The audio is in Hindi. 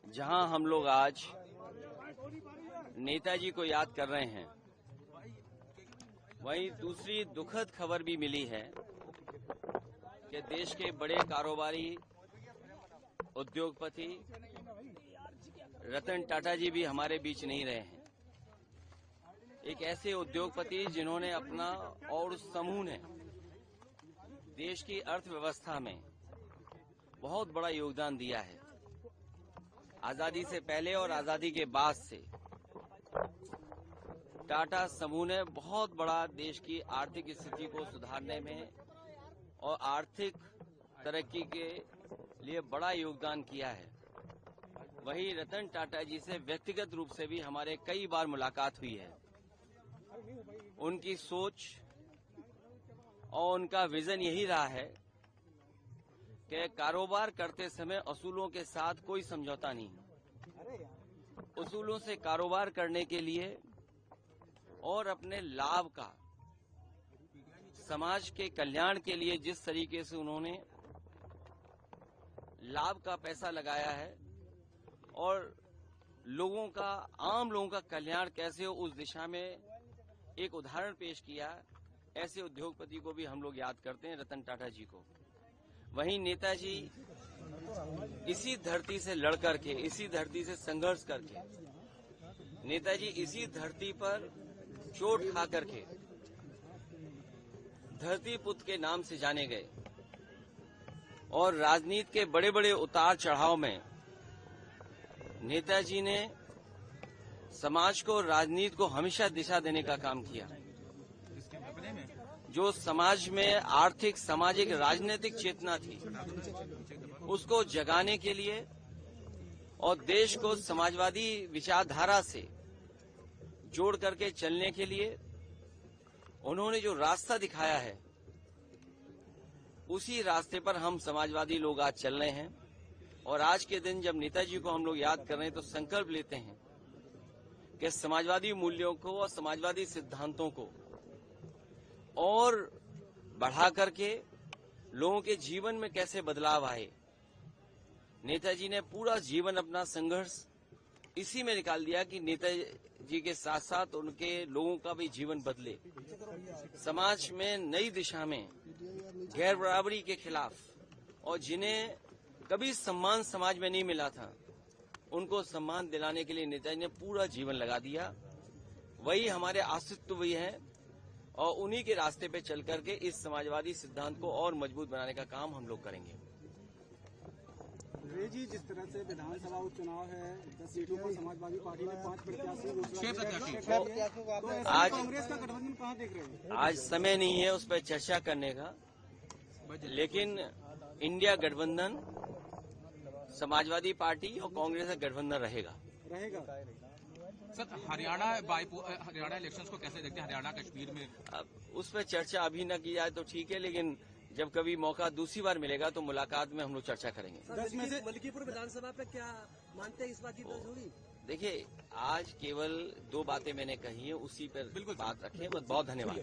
जहां हम लोग आज नेताजी को याद कर रहे हैं, वहीं दूसरी दुखद खबर भी मिली है कि देश के बड़े कारोबारी उद्योगपति रतन टाटा जी भी हमारे बीच नहीं रहे हैं। एक ऐसे उद्योगपति जिन्होंने अपना और उस समूह ने देश की अर्थव्यवस्था में बहुत बड़ा योगदान दिया है। आजादी से पहले और आजादी के बाद से टाटा समूह ने बहुत बड़ा देश की आर्थिक स्थिति को सुधारने में और आर्थिक तरक्की के लिए बड़ा योगदान किया है। वहीं रतन टाटा जी से व्यक्तिगत रूप से भी हमारे कई बार मुलाकात हुई है। उनकी सोच और उनका विजन यही रहा है कि कारोबार करते समय असूलों के साथ कोई समझौता नहीं। उसूलों से कारोबार करने के लिए और अपने लाभ का समाज के कल्याण के लिए जिस तरीके से उन्होंने लाभ का पैसा लगाया है और लोगों का, आम लोगों का कल्याण कैसे हो, उस दिशा में एक उदाहरण पेश किया। ऐसे उद्योगपति को भी हम लोग याद करते हैं, रतन टाटा जी को। वहीं नेताजी इसी धरती से लड़ करके, इसी धरती से संघर्ष करके, नेताजी इसी धरती पर चोट खा करके धरती पुत्र के नाम से जाने गए और राजनीति के बड़े बड़े उतार चढ़ाव में नेताजी ने समाज को, राजनीति को हमेशा दिशा देने का काम किया। जो समाज में आर्थिक, सामाजिक, राजनीतिक चेतना थी, उसको जगाने के लिए और देश को समाजवादी विचारधारा से जोड़ करके चलने के लिए उन्होंने जो रास्ता दिखाया है, उसी रास्ते पर हम समाजवादी लोग आज चल रहे हैं। और आज के दिन जब नेताजी को हम लोग याद कर रहे हैं तो संकल्प लेते हैं कि समाजवादी मूल्यों को और समाजवादी सिद्धांतों को और बढ़ा करके लोगों के जीवन में कैसे बदलाव आए। नेताजी ने पूरा जीवन अपना संघर्ष इसी में निकाल दिया कि नेताजी के साथ साथ उनके लोगों का भी जीवन बदले, समाज में नई दिशा में गैर बराबरी के खिलाफ, और जिन्हें कभी सम्मान समाज में नहीं मिला था उनको सम्मान दिलाने के लिए नेताजी ने पूरा जीवन लगा दिया। वही हमारे अस्तित्व भी है और उन्हीं के रास्ते पे चल करके इस समाजवादी सिद्धांत को और मजबूत बनाने का काम हम लोग करेंगे। जी, जिस तरह से विधानसभा उपचुनाव है, 10 सीटों पर समाजवादी पार्टी ने 5 प्रत्याशी, आज कांग्रेस का गठबंधन कहां देख रहे हैं? आज समय नहीं है उस पर चर्चा करने का, लेकिन इंडिया गठबंधन समाजवादी पार्टी और कांग्रेस का गठबंधन रहेगा। सर, हरियाणा इलेक्शंस को कैसे देखते हैं? हरियाणा कश्मीर में अब उस पर चर्चा अभी न की जाए तो ठीक है, लेकिन जब कभी मौका दूसरी बार मिलेगा तो मुलाकात में हम लोग चर्चा करेंगे। मलकीपुर विधानसभा पे क्या मानते हैं, इस बात की तो होगी? देखिए, आज केवल 2 बातें मैंने कही है, उसी पर बात रखें। बहुत धन्यवाद।